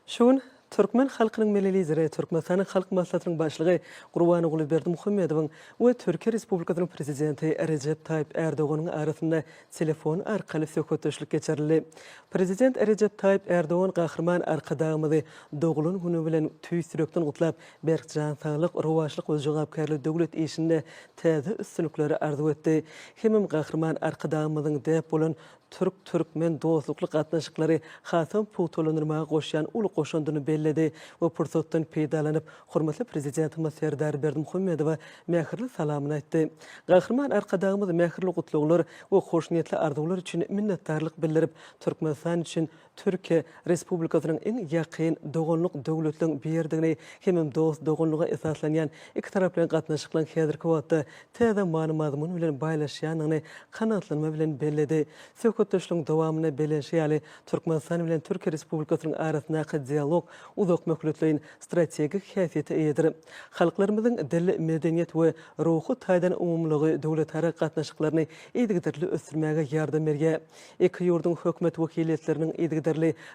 Şoň Türkmen halkynyň milli lideri, Türkmenistan'ın halk maslahatynyň başlygy Gurban Ulyberdi Muhammedowyň we Türkiýe Respublikasynyň prezidenti Recep Tayyip Erdoganyň arasynda telefon arkaly söhbetdeşlik geçirildi. Prezident Recep Tayyip Erdogan gahrman arkadagymyzy dogulun günü bilen tüý sürekden gutlap, berkjan saglyk, rowaşlyk we jogapkärlik döwlet işinde täze üstünlikleri arzu etdi. Hemem gahrman arkadagymyzyň dep bolan Türk-Türkmen dostlukly gatnaşyklary hasam putulanyrmaga goşýan uly goşandyny belledi we pursatdan peýdalanyp hormatly prezidentimiz Serdar Berdimuhammedowa mähirli salamyny aýtdy. Gahrman arkadagymyz mähirli gutluglar we hoşniyetli arzuwlar üçin minnetdarlyk bildirip, Türkmenistan üçin Türkiýe Respublikasynyň en ýakyn dogonluk döwletliň berdigini hemem dost dogonluga esaslanýan iki taraply gatnaşyklaryň häzirki wagtda täze many-mazmun bilen baýlaşýanyny kanatlanma bilen belledi. Söhbetdeşligiň dowamyna belenşýäli Türkmenistan bilen Türkiýe Respublikasynyň arasyndaky dialog uzak möhletliğin strategik häsiýeti eýdir. Halklarymyzyň dil, medeniýet we ruhy taýdan umumlygy döwletara gatnaşyklaryny eýdigdirli ösürmäge ýardam berýär. Iki ýurdun hökümet wekilletleriniň eýdigdirli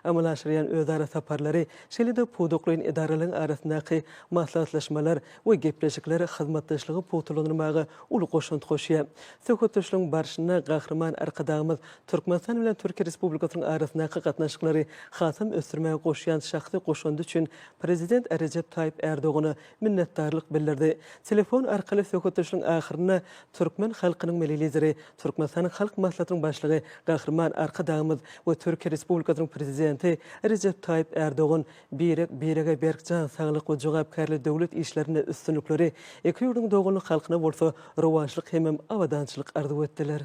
amalaşýan özara saparlary, şeýle-de puduklyň idaralaryň arasyndaky maslahatlaşmalar we gepleşikler hyzmatdaşlygy putulanyrmaga uly goşunty goşýar. Söhbetdeşligiň barşyna gahrman arkadagymyz Türkmenistan bilen Türkiýe Respublikasynyň arasyndaky gatnaşyklary hasam ösürmäge goşýan şahsy goşundy üçin Prezident Recep Tayyip Erdogana minnetdarlyk bildirdi. Telefon arkaly söhbetdeşligiň ahyryna Türkmen halkynyň milli lideri, Türkmenistanyň halk maslahatynyň başlygy gahrman arkadagymyz we Türkiýe Respublikasynyň prezidenti Recep Tayyip Erdogan birege berkjan saglyk we jogapkärlik döwlet işlerinde üstünlikleri iki ýurdun dogonly halkyna bolsa rowaşlyk hemem awadançylyk arzu etdiler.